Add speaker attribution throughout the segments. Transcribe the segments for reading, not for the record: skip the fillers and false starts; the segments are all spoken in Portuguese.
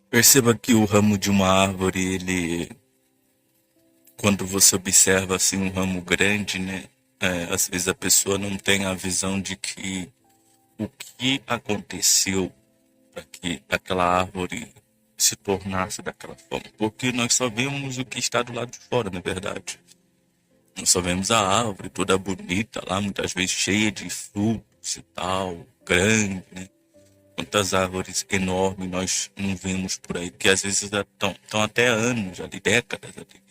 Speaker 1: Perceba que o ramo de uma árvore, quando você observa assim um ramo grande, né? Às vezes a pessoa não tem a visão de que o que aconteceu para que aquela árvore se tornasse daquela forma. Porque nós só vemos o que está do lado de fora, na verdade. Nós só vemos a árvore toda bonita lá, muitas vezes cheia de frutos e tal, grande, né? Quantas árvores enormes nós não vemos por aí, que às vezes estão até anos ali, décadas ali.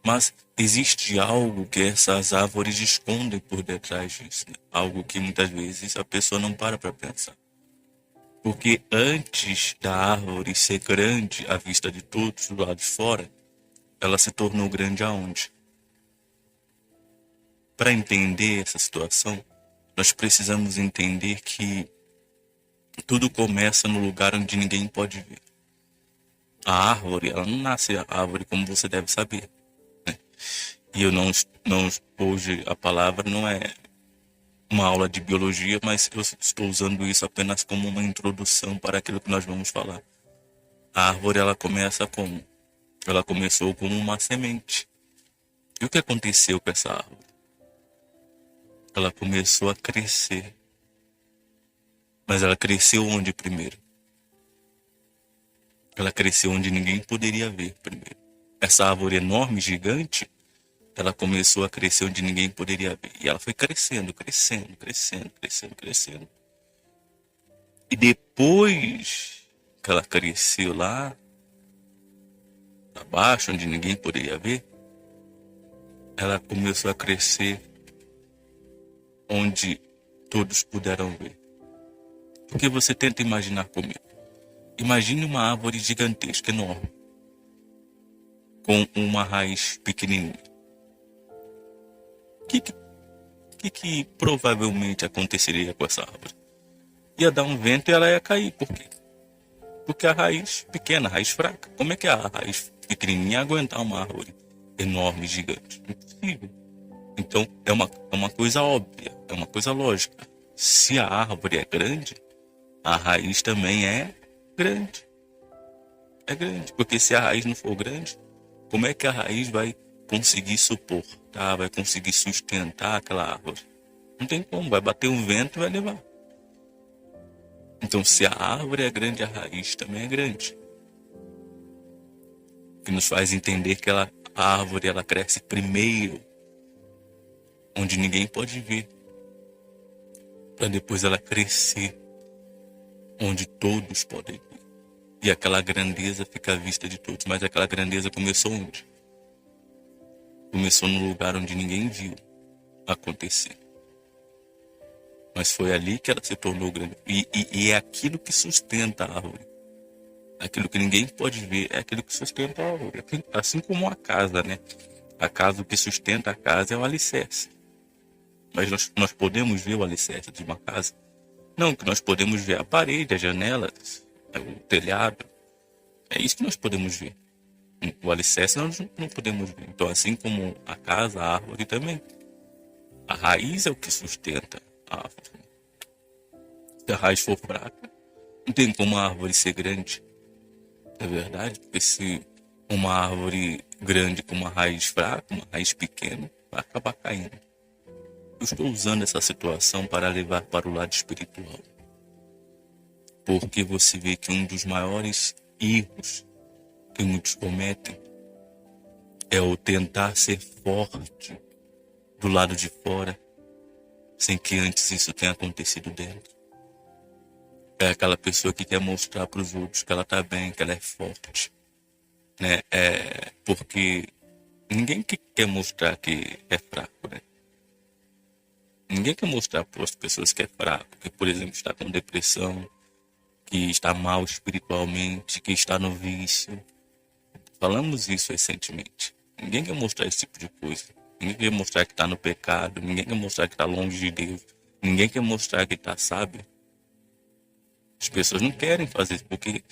Speaker 1: Mas existe algo que essas árvores escondem por detrás disso, né? Algo que muitas vezes a pessoa não para pensar. Porque antes da árvore ser grande à vista de todos do lado de fora, ela se tornou grande aonde? Para entender essa situação, nós precisamos entender que tudo começa no lugar onde ninguém pode ver. A árvore, ela não nasce árvore como você deve saber. E eu não hoje a palavra não é uma aula de biologia, mas eu estou usando isso apenas como uma introdução para aquilo que nós vamos falar. A árvore ela começa como? Ela começou como uma semente. E o que aconteceu com essa árvore? Ela começou a crescer. Mas ela cresceu onde primeiro? Ela cresceu onde ninguém poderia ver primeiro. Essa árvore enorme, gigante, ela começou a crescer onde ninguém poderia ver. E ela foi crescendo, crescendo, crescendo, crescendo, crescendo. E depois que ela cresceu lá, abaixo, onde ninguém poderia ver, ela começou a crescer onde todos puderam ver. Porque você tenta imaginar comigo. Imagine uma árvore gigantesca, enorme, com uma raiz pequenininha. O que provavelmente aconteceria com essa árvore? Ia dar um vento e ela ia cair. Por quê? Porque a raiz pequena, a raiz fraca. Como é que a raiz pequenininha ia aguentar uma árvore enorme, gigante? Impossível. Então é uma coisa óbvia, é uma coisa lógica. Se a árvore é grande, a raiz também é grande. É grande, porque se a raiz não for grande, como é que a raiz vai conseguir suportar, vai conseguir sustentar aquela árvore? Não tem como, vai bater um vento e vai levar. Então, se a árvore é grande, a raiz também é grande. O que nos faz entender que a árvore ela cresce primeiro, onde ninguém pode ver, para depois ela crescer, onde todos podem ver. E aquela grandeza fica à vista de todos. Mas aquela grandeza começou onde? Começou no lugar onde ninguém viu acontecer. Mas foi ali que ela se tornou grande. E é aquilo que sustenta a árvore. Aquilo que ninguém pode ver é aquilo que sustenta a árvore. Assim como a casa, né? A casa, o que sustenta a casa é o alicerce. Mas nós podemos ver o alicerce de uma casa? Não, que nós podemos ver a parede, as janelas, o telhado. É isso que nós podemos ver. O alicerce nós não podemos ver. Então, assim como a casa, a árvore também. A raiz é o que sustenta a árvore. Se a raiz for fraca, não tem como a árvore ser grande. É verdade? Porque se uma árvore grande com uma raiz fraca, uma raiz pequena, vai acabar caindo. Eu estou usando essa situação para levar para o lado espiritual. Porque você vê que um dos maiores erros que muitos cometem é o tentar ser forte do lado de fora, sem que antes isso tenha acontecido dentro. É aquela pessoa que quer mostrar para os outros que ela está bem, que ela é forte, né? Porque ninguém que quer mostrar que é fraco, né? Ninguém quer mostrar para as pessoas que é fraco, que, por exemplo, está com depressão, que está mal espiritualmente, que está no vício. Falamos isso recentemente. Ninguém quer mostrar esse tipo de coisa. Ninguém quer mostrar que está no pecado. Ninguém quer mostrar que está longe de Deus. Ninguém quer mostrar que está sábio. As pessoas não querem fazer isso porque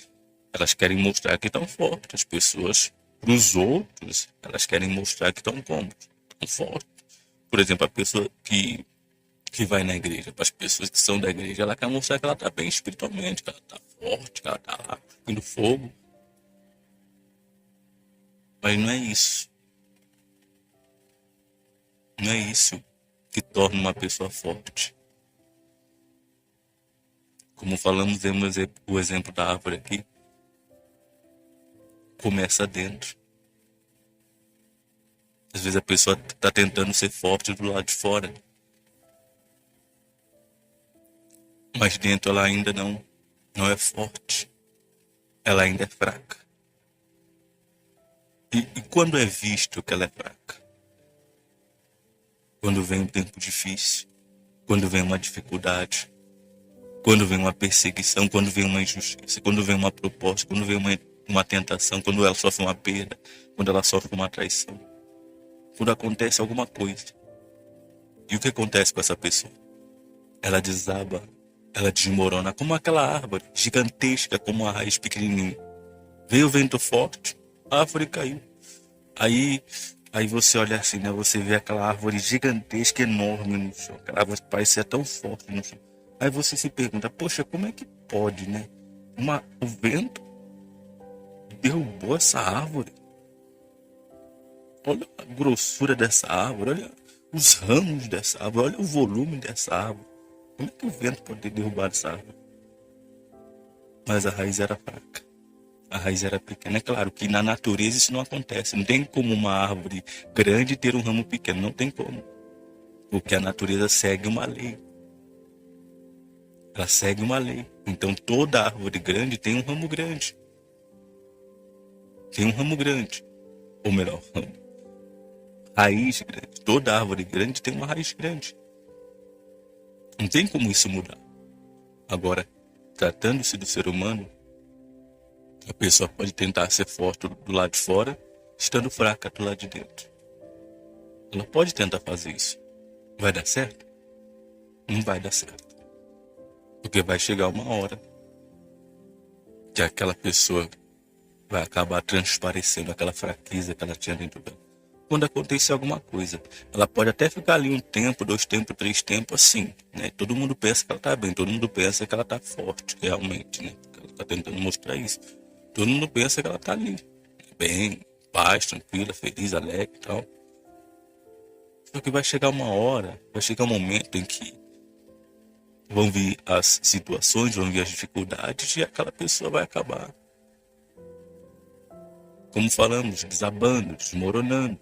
Speaker 1: elas querem mostrar que estão fortes. As pessoas, para os outros, elas querem mostrar que estão como? Estão fortes. Por exemplo, a pessoa que vai na igreja, para as pessoas que são da igreja, ela quer mostrar que ela está bem espiritualmente, que ela está forte, que ela tá lá cuspindo fogo. Mas não é isso. Não é isso que torna uma pessoa forte. Como falamos, vemos o exemplo da árvore aqui. Começa dentro. Às vezes a pessoa está tentando ser forte do lado de fora, mas dentro ela ainda não é forte. Ela ainda é fraca. E quando é visto que ela é fraca? Quando vem um tempo difícil, quando vem uma dificuldade, quando vem uma perseguição, quando vem uma injustiça, quando vem uma proposta, quando vem uma tentação, quando ela sofre uma perda, quando ela sofre uma traição, quando acontece alguma coisa. E o que acontece com essa pessoa? Ela desaba, ela desmorona, como aquela árvore gigantesca, como uma raiz pequenininha. Veio o vento forte, a árvore caiu. Aí você olha assim, né? Você vê aquela árvore gigantesca, enorme no chão. Aquela árvore parecia tão forte no chão. Aí você se pergunta, poxa, como é que pode, né? O vento derrubou essa árvore. Olha a grossura dessa árvore, olha os ramos dessa árvore, olha o volume dessa árvore. Como é que o vento pode ter derrubado essa árvore? Mas a raiz era fraca. A raiz era pequena. É claro que na natureza isso não acontece. Não tem como uma árvore grande ter um ramo pequeno. Não tem como. Porque a natureza segue uma lei. Ela segue uma lei. Então toda árvore grande tem um ramo grande. Tem um ramo grande. Ou melhor, raiz grande. Toda árvore grande tem uma raiz grande. Não tem como isso mudar. Agora, tratando-se do ser humano, a pessoa pode tentar ser forte do lado de fora, estando fraca do lado de dentro. Ela pode tentar fazer isso. Vai dar certo? Não vai dar certo. Porque vai chegar uma hora que aquela pessoa vai acabar transparecendo aquela fraqueza que ela tinha dentro dela. Quando acontecer alguma coisa, ela pode até ficar ali um tempo, 2 tempos, 3 tempos, assim, né? Todo mundo pensa que ela tá bem, todo mundo pensa que ela tá forte, realmente, né? Porque ela tá tentando mostrar isso. Todo mundo pensa que ela tá ali, bem, paz, tranquila, feliz, alegre e tal. Só que vai chegar uma hora, vai chegar um momento em que vão vir as situações, vão vir as dificuldades e aquela pessoa vai acabar, como falamos, desabando, desmoronando.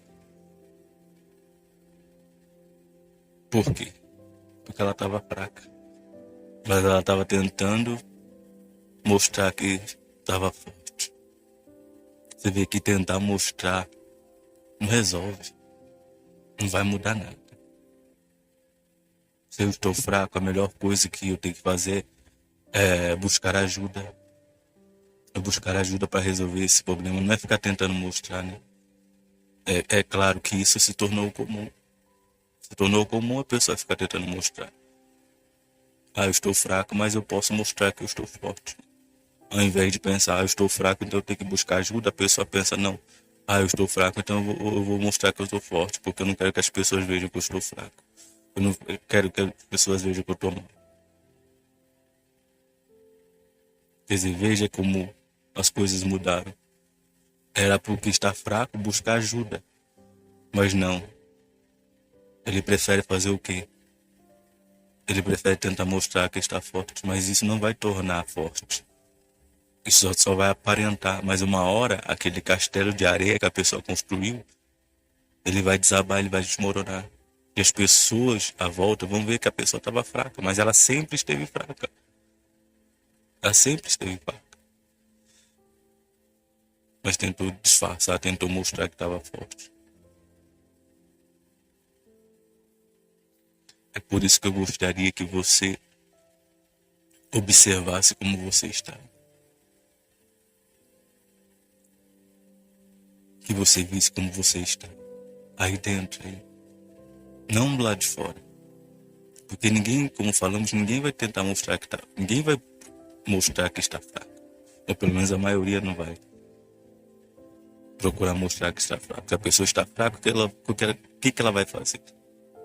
Speaker 1: Por quê? Porque ela estava fraca. Mas ela estava tentando mostrar que estava forte. Você vê que tentar mostrar não resolve. Não vai mudar nada. Se eu estou fraco, a melhor coisa que eu tenho que fazer é buscar ajuda. É buscar ajuda para resolver esse problema. Não é ficar tentando mostrar, né? É claro que isso se tornou comum. Se tornou comum a pessoa ficar tentando mostrar. Eu estou fraco, mas eu posso mostrar que eu estou forte. Ao invés de pensar, eu estou fraco, então eu tenho que buscar ajuda, a pessoa pensa, não. Eu estou fraco, então eu vou mostrar que eu estou forte, porque eu não quero que as pessoas vejam que eu estou fraco. Eu não quero que as pessoas vejam que eu estou mal. Quer dizer, veja como as coisas mudaram. Era porque está fraco buscar ajuda. Mas não. Ele prefere fazer o quê? Ele prefere tentar mostrar que está forte, mas isso não vai tornar forte. Isso só vai aparentar, mas uma hora, aquele castelo de areia que a pessoa construiu, ele vai desabar, ele vai desmoronar. E as pessoas à volta vão ver que a pessoa estava fraca, mas ela sempre esteve fraca. Ela sempre esteve fraca. Mas tentou disfarçar, tentou mostrar que estava forte. É por isso que eu gostaria que você observasse como você está. Que você visse como você está. Aí dentro, aí. Não do lado de fora. Porque ninguém, como falamos, ninguém vai tentar mostrar que está. Ninguém vai mostrar que está fraco. Ou pelo menos a maioria não vai procurar mostrar que está fraco. Se a pessoa está fraca, o que ela vai fazer?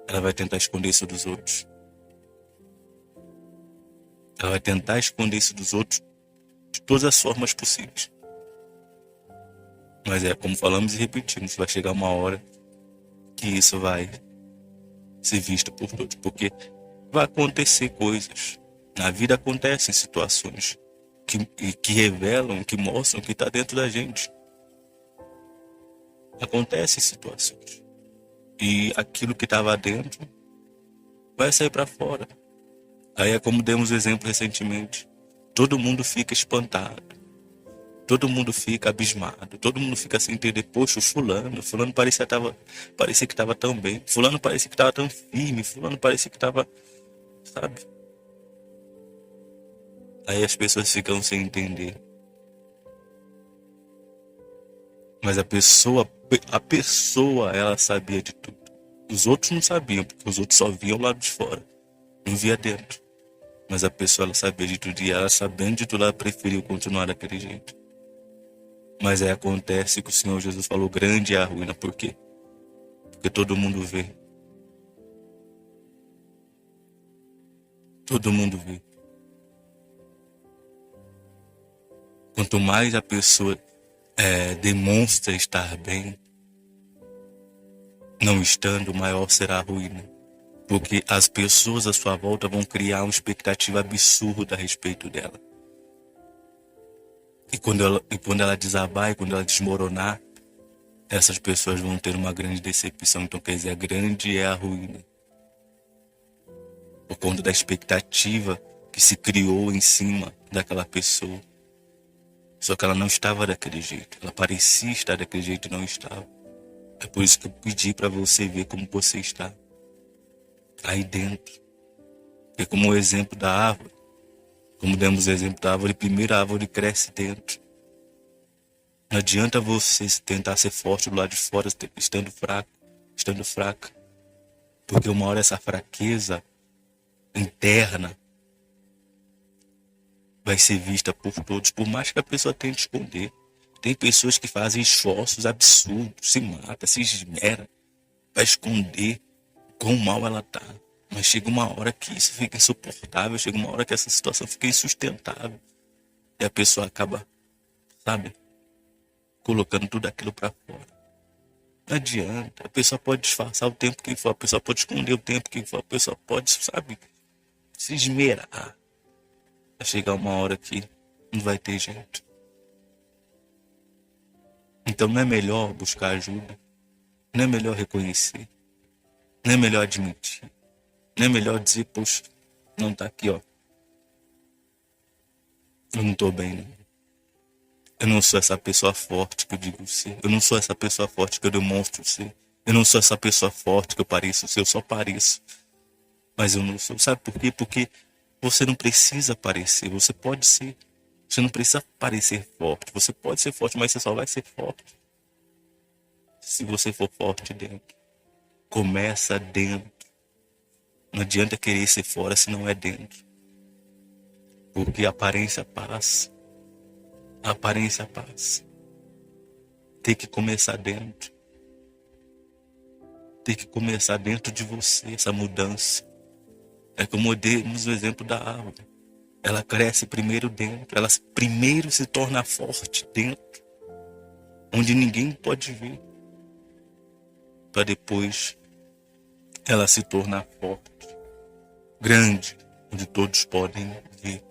Speaker 1: Ela vai tentar esconder isso dos outros. Ela vai tentar esconder isso dos outros todas as formas possíveis. Mas como falamos e repetimos, vai chegar uma hora que isso vai ser visto por todos, porque vai acontecer coisas. Na vida acontecem situações que revelam, que mostram o que está dentro da gente. Acontecem situações. E aquilo que estava dentro vai sair para fora. Aí é como demos exemplo recentemente. Todo mundo fica espantado. Todo mundo fica abismado. Todo mundo fica sem entender. Poxa, o fulano parecia que estava tão bem. Fulano parecia que estava tão firme. Fulano parecia que estava, sabe? Aí as pessoas ficam sem entender. Mas a pessoa, ela sabia de tudo. Os outros não sabiam, porque os outros só viam o lado de fora. Não via dentro. Mas a pessoa, ela sabia de tudo. E ela, sabendo de tudo, ela preferiu continuar daquele jeito. Mas aí acontece que o Senhor Jesus falou, grande é a ruína. Por quê? Porque todo mundo vê. Todo mundo vê. Quanto mais a pessoa demonstra estar bem, não estando, maior será a ruína. Porque as pessoas à sua volta vão criar uma expectativa absurda a respeito dela. E quando ela desabar e quando ela desmoronar, essas pessoas vão ter uma grande decepção. Então, quer dizer, a grande é a ruína. Por conta da expectativa que se criou em cima daquela pessoa. Só que ela não estava daquele jeito. Ela parecia estar daquele jeito e não estava. É por isso que eu pedi para você ver como você está. Aí dentro. É como o exemplo da árvore. Como demos o exemplo da árvore, primeiro a árvore cresce dentro. Não adianta você tentar ser forte do lado de fora, estando fraca. Porque uma hora essa fraqueza interna vai ser vista por todos, por mais que a pessoa tente esconder. Tem pessoas que fazem esforços absurdos, se mata, se esmera para esconder quão mal ela tá. Mas chega uma hora que isso fica insuportável, chega uma hora que essa situação fica insustentável. E a pessoa acaba, sabe, colocando tudo aquilo para fora. Não adianta. A pessoa pode disfarçar o tempo que for, a pessoa pode esconder o tempo que for, a pessoa pode, sabe, se esmerar. Vai chegar uma hora que não vai ter jeito. Então não é melhor buscar ajuda, não é melhor reconhecer, não é melhor admitir, não é melhor dizer, poxa, não tá aqui, ó. Eu não tô bem, não. Eu não sou essa pessoa forte que eu digo ser. Eu não sou essa pessoa forte que eu demonstro ser. Eu não sou essa pessoa forte que eu pareço ser. Eu só pareço. Mas eu não sou. Sabe por quê? Porque você não precisa parecer. Você pode ser. Você não precisa parecer forte. Você pode ser forte, mas você só vai ser forte se você for forte dentro. Começa dentro. Não adianta querer ser fora se não é dentro. Porque a aparência passa. A aparência passa. Tem que começar dentro. Tem que começar dentro de você, essa mudança. É como demos o exemplo da árvore. Ela cresce primeiro dentro. Ela primeiro se torna forte dentro. Onde ninguém pode ver. Para depois ela se tornar forte. Grande. Onde todos podem ver.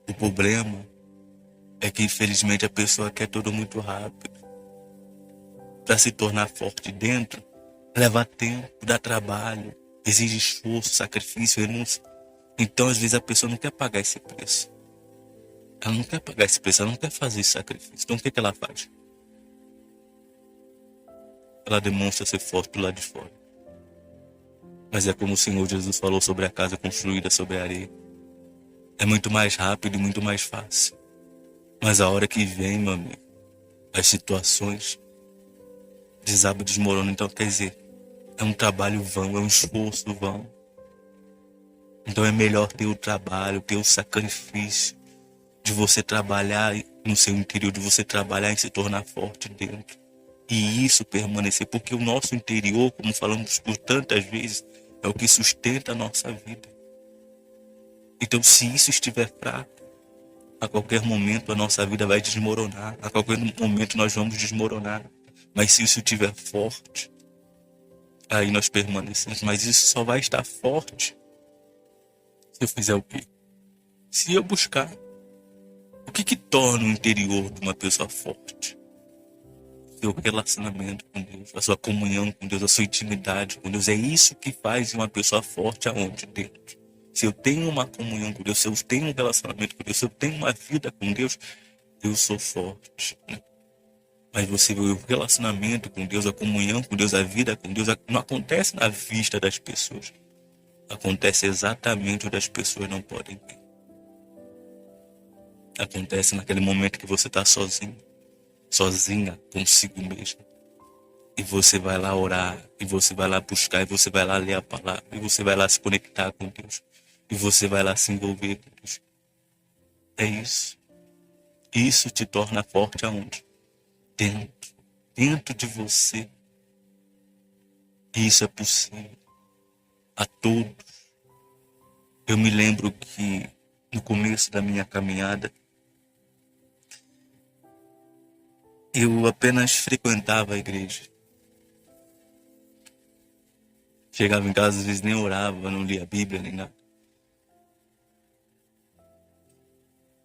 Speaker 1: O problema é que infelizmente a pessoa quer tudo muito rápido. Para se tornar forte dentro, leva tempo, dá trabalho, exige esforço, sacrifício, renúncia. Então às vezes a pessoa não quer pagar esse preço. Ela não quer pagar esse preço, ela não quer fazer esse sacrifício. Então o que ela faz? Ela demonstra ser forte do lado de fora. Mas é como o Senhor Jesus falou sobre a casa construída sobre a areia. É muito mais rápido e muito mais fácil. Mas a hora que vem, meu amigo, as situações desabam, desmoronam. Então, quer dizer, é um trabalho vão, é um esforço vão. Então é melhor ter o trabalho, ter o sacrifício de você trabalhar no seu interior, de você trabalhar em se tornar forte dentro. E isso permanecer, porque o nosso interior, como falamos por tantas vezes, é o que sustenta a nossa vida. Então, se isso estiver fraco, A qualquer momento a nossa vida vai desmoronar. A qualquer momento nós vamos desmoronar. Mas se isso estiver forte, aí nós permanecemos. Mas isso só vai estar forte se eu fizer o quê? Se eu buscar. O que torna o interior de uma pessoa forte? Seu relacionamento com Deus, a sua comunhão com Deus, a sua intimidade com Deus. É isso que faz uma pessoa forte aonde? Dentro. Se eu tenho uma comunhão com Deus, se eu tenho um relacionamento com Deus, se eu tenho uma vida com Deus, eu sou forte. Né? Mas você vê o relacionamento com Deus, a comunhão com Deus, a vida com Deus, não acontece na vista das pessoas. Acontece exatamente onde as pessoas não podem ver. Acontece naquele momento que você está sozinho, sozinha consigo mesmo. E você vai lá orar, e você vai lá buscar, e você vai lá ler a palavra, e você vai lá se conectar com Deus, e você vai lá se envolver com Deus. É isso. Isso te torna forte aonde? Dentro. Dentro de você. Isso é possível. A todos. Eu me lembro que no começo da minha caminhada, eu apenas frequentava a igreja. Chegava em casa, às vezes nem orava, não lia a Bíblia, nem nada.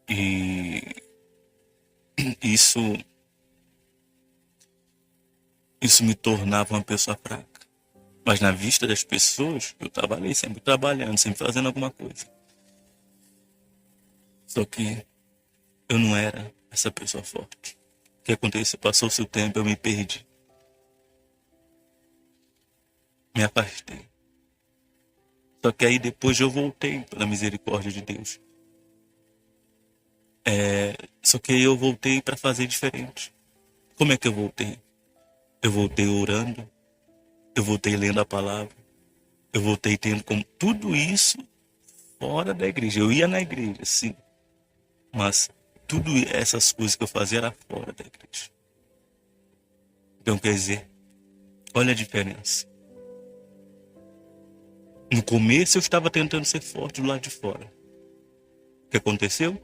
Speaker 1: E isso me tornava uma pessoa fraca. Mas na vista das pessoas, eu estava ali sempre trabalhando, sempre fazendo alguma coisa. Só que eu não era essa pessoa forte. O que aconteceu? Passou-se o tempo, eu me perdi. Me afastei. Só que aí depois eu voltei pela misericórdia de Deus. Só que aí eu voltei para fazer diferente. Como é que eu voltei? Eu voltei orando, eu voltei lendo a palavra, eu voltei tendo como tudo isso fora da igreja. Eu ia na igreja, sim, mas tudo essas coisas que eu fazia era fora da igreja. Então quer dizer, olha a diferença. No começo eu estava tentando ser forte do lado de fora. O que aconteceu?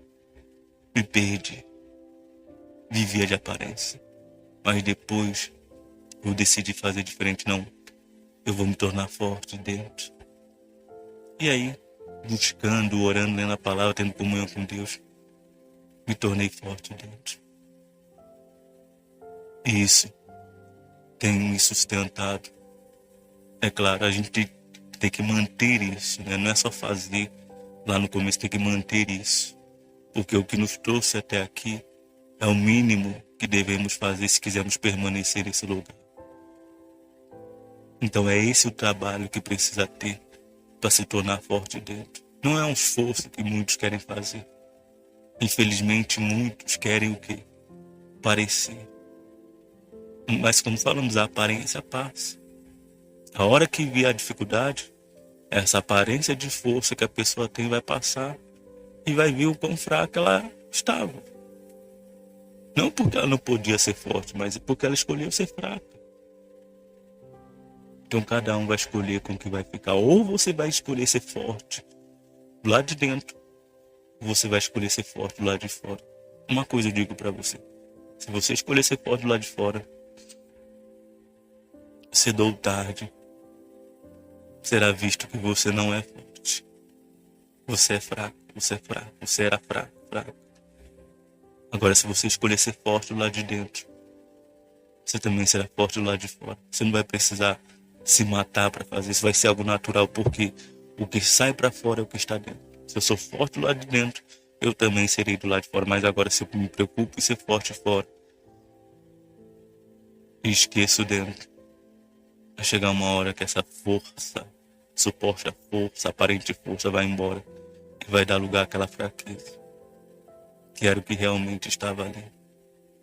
Speaker 1: Me perdi. Vivia de aparência. Mas depois eu decidi fazer diferente. Não, eu vou me tornar forte dentro. E aí, buscando, orando, lendo a palavra, tendo comunhão com Deus, me tornei forte dentro. E isso tem me sustentado. É claro, a gente tem que manter isso, né? Não é só fazer lá no começo, tem que manter isso. Porque o que nos trouxe até aqui é o mínimo que devemos fazer se quisermos permanecer nesse lugar. Então é esse o trabalho que precisa ter para se tornar forte dentro. Não é um esforço que muitos querem fazer. Infelizmente, muitos querem o quê? Parecer. Mas como falamos, a aparência passa. A hora que vier a dificuldade, essa aparência de força que a pessoa tem vai passar e vai ver o quão fraca ela estava. Não porque ela não podia ser forte, mas porque ela escolheu ser fraca. Então cada um vai escolher com o que vai ficar. Ou você vai escolher ser forte do lado de dentro, ou você vai escolher ser forte do lado de fora. Uma coisa eu digo para você. Se você escolher ser forte do lado de fora, cedo ou tarde, será visto que você não é forte. Você é fraco, você era fraco. Agora, se você escolher ser forte do lado de dentro, você também será forte do lado de fora. Você não vai precisar se matar para fazer isso, vai ser algo natural, porque o que sai para fora é o que está dentro. Se eu sou forte do lado de dentro, eu também serei do lado de fora. Mas agora, se eu me preocupo em ser forte fora, e esqueço dentro, vai chegar uma hora que essa força, suposta força, aparente força, vai embora e vai dar lugar àquela fraqueza, que era o que realmente estava ali.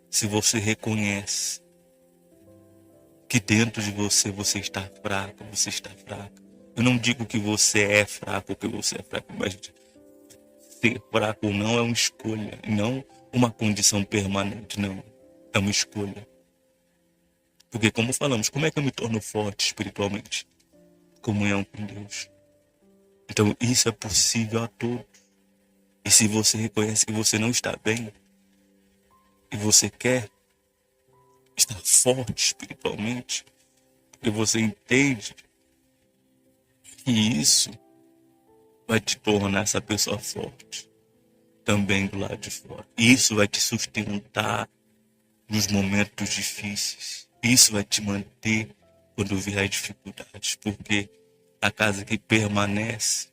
Speaker 1: Se você reconhece que dentro de você está fraco, você está fraca. Eu não digo que você é fraco, que você é fraco, mas ser fraco ou não é uma escolha, não uma condição permanente, não. É uma escolha. Porque como falamos, como é que eu me torno forte espiritualmente? Comunhão com Deus. Então isso é possível a todos. E se você reconhece que você não está bem, e você quer estar forte espiritualmente, porque você entende que isso vai te tornar essa pessoa forte também do lado de fora. Isso vai te sustentar nos momentos difíceis. Isso vai te manter quando vier dificuldades, porque a casa que permanece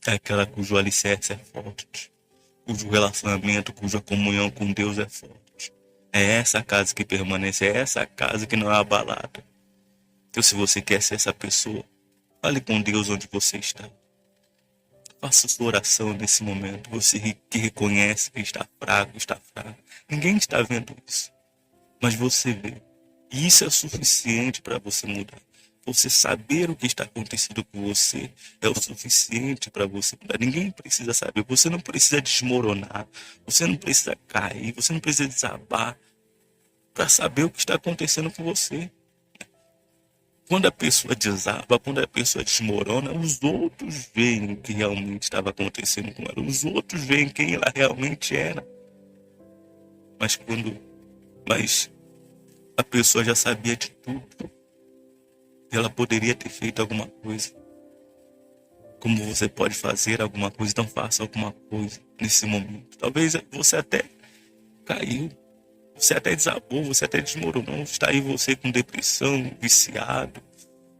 Speaker 1: é aquela cujo alicerce é forte, cujo relacionamento, cuja comunhão com Deus é forte. É essa casa que permanece, é essa casa que não é abalada. Então, se você quer ser essa pessoa, fale com Deus onde você está. Faça sua oração nesse momento. Você que reconhece que está fraco, está fraco. Ninguém está vendo isso, mas você vê. E isso é o suficiente para você mudar. Você saber o que está acontecendo com você é o suficiente para você mudar. Ninguém precisa saber. Você não precisa desmoronar. Você não precisa cair. Você não precisa desabar para saber o que está acontecendo com você. Quando a pessoa desaba, quando a pessoa desmorona, os outros veem o que realmente estava acontecendo com ela. Os outros veem quem ela realmente era. Mas a pessoa já sabia de tudo. Ela poderia ter feito alguma coisa. Como você pode fazer alguma coisa, então faça alguma coisa nesse momento. Talvez você até caiu, você até desabou, você até desmoronou. Está aí você com depressão, viciado.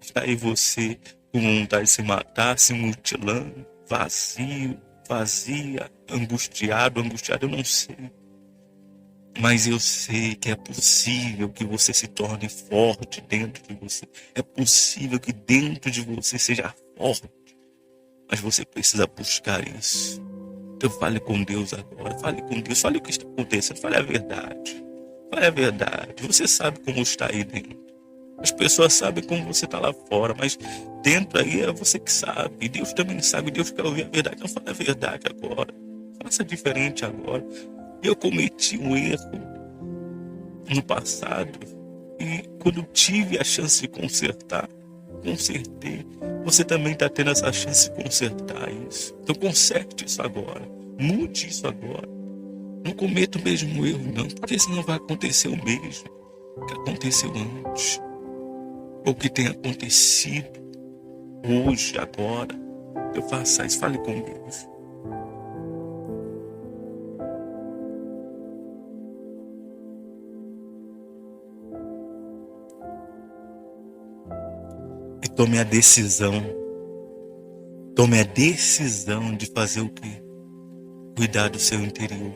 Speaker 1: Está aí você com vontade de se matar, se mutilando, vazio, vazia, angustiado, eu não sei. Mas eu sei que é possível que você se torne forte dentro de você. É possível que dentro de você seja forte. Mas você precisa buscar isso. Então fale com Deus agora. Fale com Deus. Fale o que está acontecendo. Fale a verdade. Fale a verdade. Você sabe como está aí dentro. As pessoas sabem como você está lá fora. Mas dentro aí é você que sabe. E Deus também sabe. Deus quer ouvir a verdade. Então fale a verdade agora. Faça diferente agora. Eu cometi um erro no passado e quando tive a chance de consertar, consertei. Você também está tendo essa chance de consertar isso. Então conserte isso agora. Mude isso agora. Não cometa o mesmo erro não, porque senão vai acontecer o mesmo que aconteceu antes. Ou que tem acontecido hoje, agora. Eu faça isso, fale com Deus. E tome a decisão de fazer o quê? Cuidar do seu interior.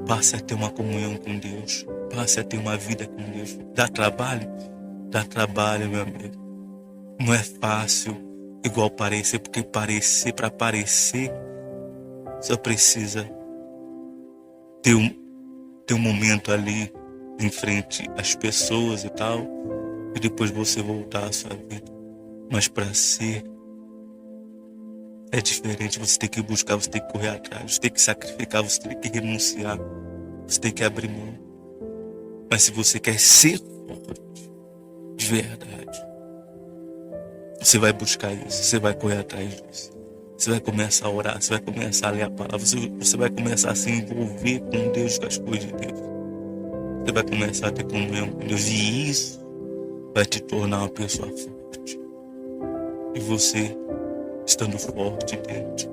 Speaker 1: Passe a ter uma comunhão com Deus. Passe a ter uma vida com Deus. Dá trabalho? Dá trabalho, meu amigo. Não é fácil igual parecer, porque para parecer, só precisa ter um momento ali em frente às pessoas e tal, e depois você voltar à sua vida. Mas para ser é diferente. Você tem que buscar, você tem que correr atrás, você tem que sacrificar, você tem que renunciar, você tem que abrir mão. Mas se você quer ser forte de verdade, você vai buscar isso, você vai correr atrás disso. Você vai começar a orar, você vai começar a ler a palavra, você vai começar a se envolver com Deus, com as coisas de Deus. Você vai começar a ter comunhão com Deus, e isso vai te tornar uma pessoa forte. E você, estando forte dentro,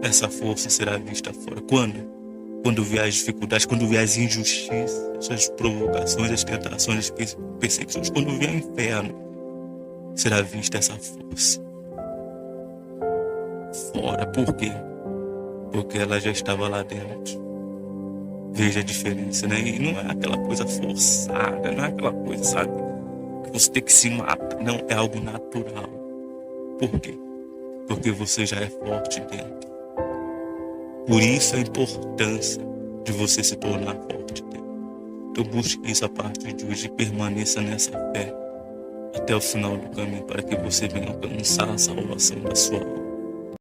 Speaker 1: essa força será vista fora. Quando vier as dificuldades, quando vier as injustiças, as provocações, as tentações, as perseguições, quando vier o inferno, será vista essa força fora. Por quê? Porque ela já estava lá dentro. Veja a diferença, né? E não é aquela coisa forçada, não é aquela coisa, sabe, que você tem que se matar. Não, é algo natural. Por quê? Porque você já é forte dentro. Por isso a importância de você se tornar forte dentro. Então busque isso a partir de hoje e permaneça nessa fé até o final do caminho, para que você venha alcançar a salvação da sua alma.